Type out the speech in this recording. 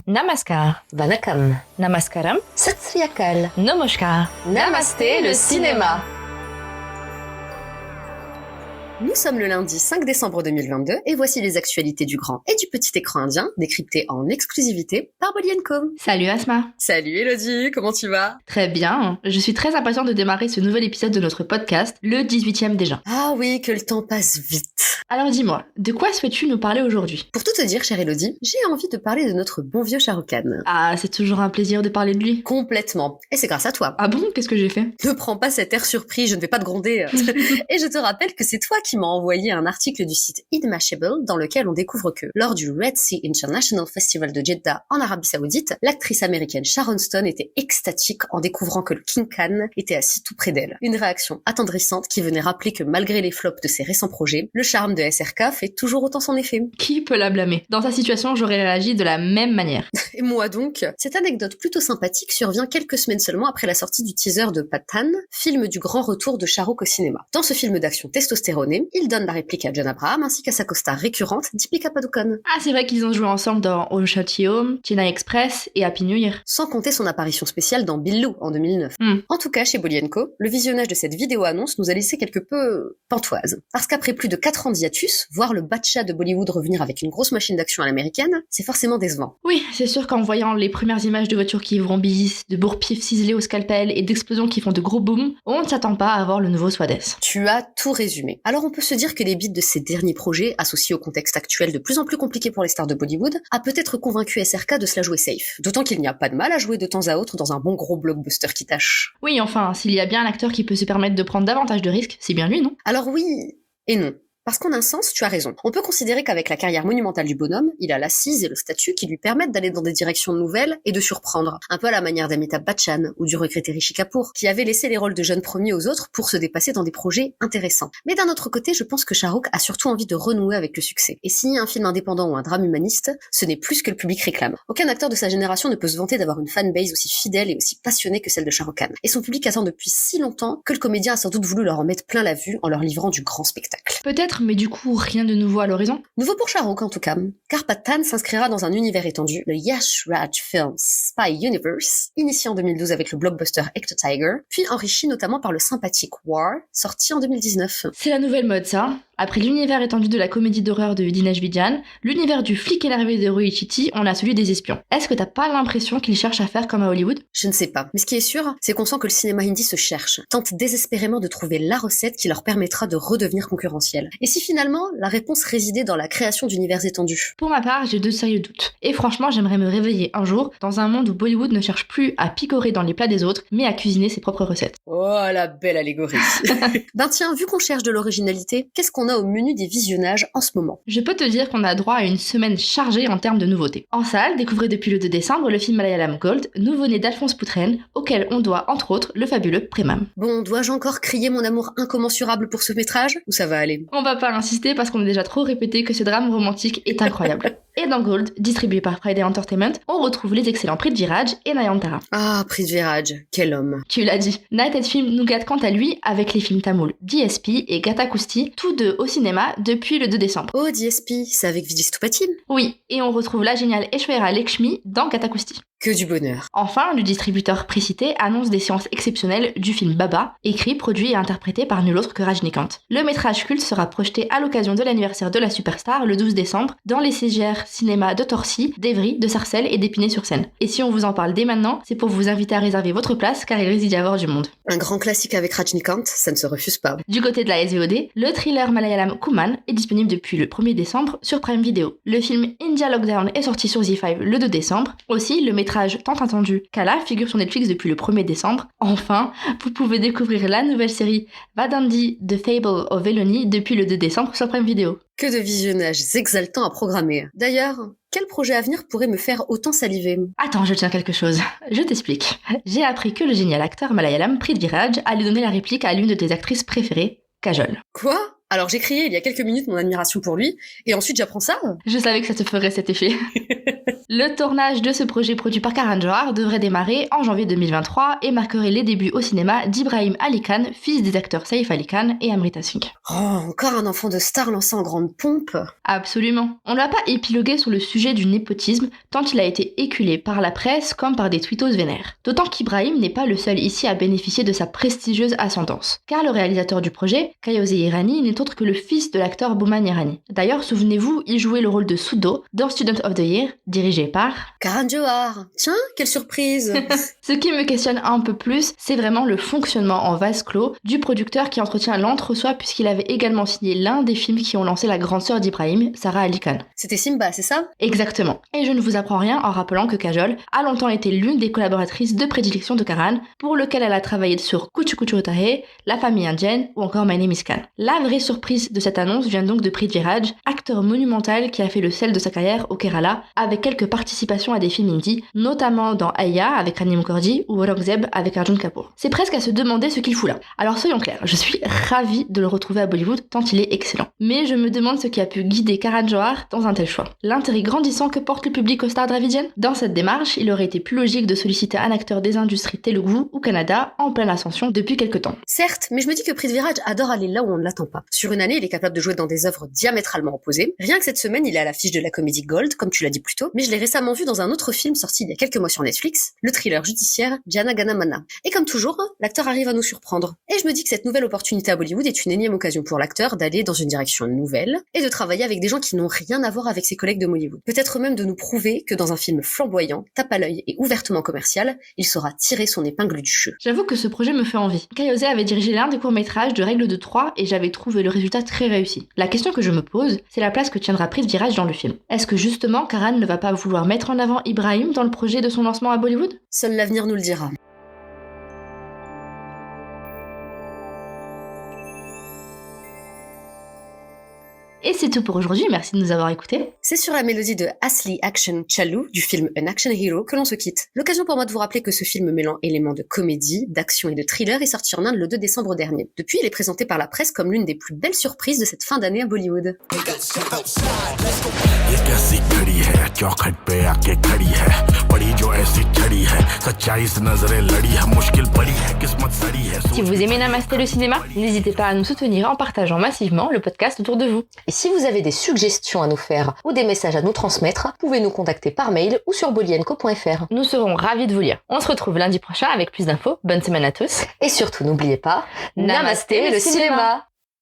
Namaskar, Vanakkam, Namaskaram, Sat Sri Akal, Namaskar. Namasté le cinéma. Nous sommes le lundi 5 décembre 2022 et voici les actualités du grand et du petit écran indien décryptées en exclusivité par Bolly & Co. Salut Asma. Salut Elodie, comment tu vas? Très bien, je suis très impatiente de démarrer ce nouvel épisode de notre podcast, le 18e déjà. Ah oui, que le temps passe vite. Alors dis-moi, de quoi souhaites-tu nous parler aujourd'hui? Pour tout te dire, chère Elodie, j'ai envie de parler de notre bon vieux Shah Rukh Khan. Ah, c'est toujours un plaisir de parler de lui. Complètement. Et c'est grâce à toi. Ah bon, qu'est-ce que j'ai fait? Ne prends pas cet air surpris, je ne vais pas te gronder. Et je te rappelle que c'est toi qui m'as envoyé un article du site Idmashable dans lequel on découvre que, lors du Red Sea International Festival de Jeddah en Arabie Saoudite, l'actrice américaine Sharon Stone était extatique en découvrant que le King Khan était assis tout près d'elle. Une réaction attendrissante qui venait rappeler que malgré les flops de ses récents projets, le charme de SRK fait toujours autant son effet. Qui peut la blâmer? Dans sa situation, j'aurais réagi de la même manière. Et moi donc, cette anecdote plutôt sympathique survient quelques semaines seulement après la sortie du teaser de Pathan, film du grand retour de Shah Rukh au cinéma. Dans ce film d'action testostéroné, il donne la réplique à John Abraham ainsi qu'à sa costard récurrente Deepika Padukone. Ah, c'est vrai qu'ils ont joué ensemble dans All Shot Home, Chennai Express et Happy New Year. Sans compter son apparition spéciale dans Billu en 2009. En tout cas, chez Bolly & Co, le visionnage de cette vidéo-annonce nous a laissé quelque peu pantoises. Parce qu'après plus de 4 ans d'hiatus, voir le Batcha de Bollywood revenir avec une grosse machine d'action à l'américaine, c'est forcément décevant. Oui, c'est sûr qu'en voyant les premières images de voitures qui vrombissent, de bourre-pif ciselés au scalpel et d'explosions qui font de gros booms, on ne s'attend pas à voir le nouveau Swades. Tu as tout résumé. Alors on peut se dire que les beats de ces derniers projets, associés au contexte actuel de plus en plus compliqué pour les stars de Bollywood, a peut-être convaincu SRK de se la jouer safe. D'autant qu'il n'y a pas de mal à jouer de temps à autre dans un bon gros blockbuster qui tâche. Oui, enfin, s'il y a bien un acteur qui peut se permettre de prendre davantage de risques, c'est bien lui, non? Alors oui et non. Parce qu'en un sens, tu as raison. On peut considérer qu'avec la carrière monumentale du bonhomme, il a l'assise et le statut qui lui permettent d'aller dans des directions nouvelles et de surprendre. Un peu à la manière d'Amitabh Bachchan ou du regretté Rishi Kapoor, qui avait laissé les rôles de jeunes premiers aux autres pour se dépasser dans des projets intéressants. Mais d'un autre côté, je pense que Shah Rukh a surtout envie de renouer avec le succès. Et s'il y a un film indépendant ou un drame humaniste, ce n'est plus ce que le public réclame. Aucun acteur de sa génération ne peut se vanter d'avoir une fanbase aussi fidèle et aussi passionnée que celle de Shah Rukh Khan. Et son public attend depuis si longtemps que le comédien a sans doute voulu leur en mettre plein la vue en leur livrant du grand spectacle. Peut-être, mais du coup, rien de nouveau à l'horizon? Nouveau pour Shah Rukh en tout cas, car Pathan s'inscrira dans un univers étendu, le Yash Raj Films Spy Universe, initié en 2012 avec le blockbuster Ecto Tiger, puis enrichi notamment par le sympathique War, sorti en 2019. C'est la nouvelle mode, ça. Après l'univers étendu de la comédie d'horreur de Dinesh Vijay, l'univers du flic énervé de Rohit Chitty, on a celui des espions. Est-ce que t'as pas l'impression qu'il cherche à faire comme à Hollywood? Je ne sais pas, mais ce qui est sûr, c'est qu'on sent que le cinéma hindi se cherche, tente désespérément de trouver la recette qui leur permettra de redevenir concurrentiel. Et si finalement, la réponse résidait dans la création d'univers étendus? Pour ma part, j'ai de sérieux doutes. Et franchement, j'aimerais me réveiller un jour dans un monde où Bollywood ne cherche plus à picorer dans les plats des autres, mais à cuisiner ses propres recettes. Oh, la belle allégorie. Ben tiens, vu qu'on cherche de l'originalité, qu'est-ce qu'on a au menu des visionnages en ce moment? Je peux te dire qu'on a droit à une semaine chargée en termes de nouveautés. En salle, découvrez depuis le 2 décembre le film Malayalam Gold, nouveau-né d'Alphonse Poutren, auquel on doit entre autres le fabuleux Prémam. Bon, dois-je encore crier mon amour incommensurable pour ce métrage? Ou ça va aller? On va pas insister parce qu'on a déjà trop répété que ce drame romantique est incroyable. Et dans Gold, distribué par Friday Entertainment, on retrouve les excellents Prithviraj et Nayantara. Ah, Prithviraj, quel homme. Tu l'as dit. Nighted Film nous gâte quant à lui avec les films tamouls DSP et Gata Kusti, tous deux au cinéma depuis le 2 décembre. Oh, DSP, c'est avec Vijay Stupatim? Oui, et on retrouve la géniale Aishwarya Lakshmi dans Gata Kusti. Que du bonheur. Enfin, le distributeur précité annonce des séances exceptionnelles du film Baba, écrit, produit et interprété par nul autre que Rajnikant. Le métrage culte sera projeté à l'occasion de l'anniversaire de la superstar le 12 décembre dans les CGR cinéma de Torcy, d'Evry, de Sarcelles et d'Épinay-sur-Seine. Et si on vous en parle dès maintenant, c'est pour vous inviter à réserver votre place car il risque d'y avoir du monde. Un grand classique avec Rajnikant, ça ne se refuse pas. Du côté de la SVOD, le thriller malayalam Kuman est disponible depuis le 1er décembre sur Prime Video. Le film India Lockdown est sorti sur Z5 le 2 décembre. Aussi, le métrage tant attendu Kala figure sur Netflix depuis le 1er décembre. Enfin, vous pouvez découvrir la nouvelle série Vadandi The Fable of Eloni depuis le 2 décembre sur Prime Video. Que de visionnages exaltants à programmer. D'ailleurs, quel projet à venir pourrait me faire autant saliver? Attends, je tiens quelque chose. Je t'explique. J'ai appris que le génial acteur malayalam Prithviraj allait donner la réplique à l'une de tes actrices préférées, Kajol. Quoi? Alors j'ai crié il y a quelques minutes mon admiration pour lui, et ensuite j'apprends ça? Je savais que ça te ferait cet effet. Le tournage de ce projet produit par Karan Johar devrait démarrer en janvier 2023 et marquerait les débuts au cinéma d'Ibrahim Ali Khan, fils des acteurs Saif Ali Khan et Amrita Singh. Oh, encore un enfant de star lancé en grande pompe. Absolument. On ne va pas épiloguer sur le sujet du népotisme, tant il a été éculé par la presse comme par des tweetos vénères. D'autant qu'Ibrahim n'est pas le seul ici à bénéficier de sa prestigieuse ascendance, car le réalisateur du projet, Kayose Irani, n'est autre que le fils de l'acteur Bouman Irani. D'ailleurs, souvenez-vous, il jouait le rôle de Sudo dans Student of the Year, dirigé par Karan Johar. Tiens, quelle surprise. Ce qui me questionne un peu plus, c'est vraiment le fonctionnement en vase clos du producteur qui entretient l'entre-soi puisqu'il avait également signé l'un des films qui ont lancé la grande sœur d'Ibrahim, Sarah Ali Khan. C'était Simba, c'est ça? Exactement. Et je ne vous apprends rien en rappelant que Kajol a longtemps été l'une des collaboratrices de prédilection de Karan, pour lequel elle a travaillé sur Kuchu Kuchu Hotahe, La famille indienne ou encore My Name is Khan. La vraie surprise de cette annonce vient donc de Prithviraj, acteur monumental qui a fait le sel de sa carrière au Kerala, avec quelques participations à des films indies, notamment dans Aya avec Rani Mukherjee ou Aurangzeb avec Arjun Kapoor. C'est presque à se demander ce qu'il fout là. Alors soyons clairs, je suis ravie de le retrouver à Bollywood tant il est excellent. Mais je me demande ce qui a pu guider Karan Johar dans un tel choix. L'intérêt grandissant que porte le public au star dravidiennes? Dans cette démarche, il aurait été plus logique de solliciter un acteur des industries Telugu ou Kannada en pleine ascension depuis quelque temps. Certes, mais je me dis que Prithviraj adore aller là où on ne l'attend pas. Sur une année, il est capable de jouer dans des œuvres diamétralement opposées. Rien que cette semaine, il est à l'affiche de la comédie Gold, comme tu l'as dit plus tôt, mais je l'ai récemment vu dans un autre film sorti il y a quelques mois sur Netflix, le thriller judiciaire Jana Gana Mana. Et comme toujours, l'acteur arrive à nous surprendre. Et je me dis que cette nouvelle opportunité à Bollywood est une énième occasion pour l'acteur d'aller dans une direction nouvelle et de travailler avec des gens qui n'ont rien à voir avec ses collègues de Hollywood. Peut-être même de nous prouver que dans un film flamboyant, tape à l'œil et ouvertement commercial, il saura tirer son épingle du jeu. J'avoue que ce projet me fait envie. Kayose avait dirigé l'un des courts-métrages de Règle de 3 et j'avais trouvé le résultat très réussi. La question que je me pose, c'est la place que tiendra Prithviraj dans le film. Est-ce que justement Karan ne va pas vouloir mettre en avant Ibrahim dans le projet de son lancement à Bollywood? Seul l'avenir nous le dira. Et c'est tout pour aujourd'hui, merci de nous avoir écoutés. C'est sur la mélodie de Asli Action Chalu du film An Action Hero que l'on se quitte. L'occasion pour moi de vous rappeler que ce film mêlant éléments de comédie, d'action et de thriller est sorti en Inde le 2 décembre dernier. Depuis, il est présenté par la presse comme l'une des plus belles surprises de cette fin d'année à Bollywood. Si vous aimez Namasté le cinéma, n'hésitez pas à nous soutenir en partageant massivement le podcast autour de vous. Et si vous avez des suggestions à nous faire ou des messages à nous transmettre, vous pouvez nous contacter par mail ou sur bolienco.fr. Nous serons ravis de vous lire. On se retrouve lundi prochain avec plus d'infos. Bonne semaine à tous. Et surtout, n'oubliez pas, Namasté le cinéma.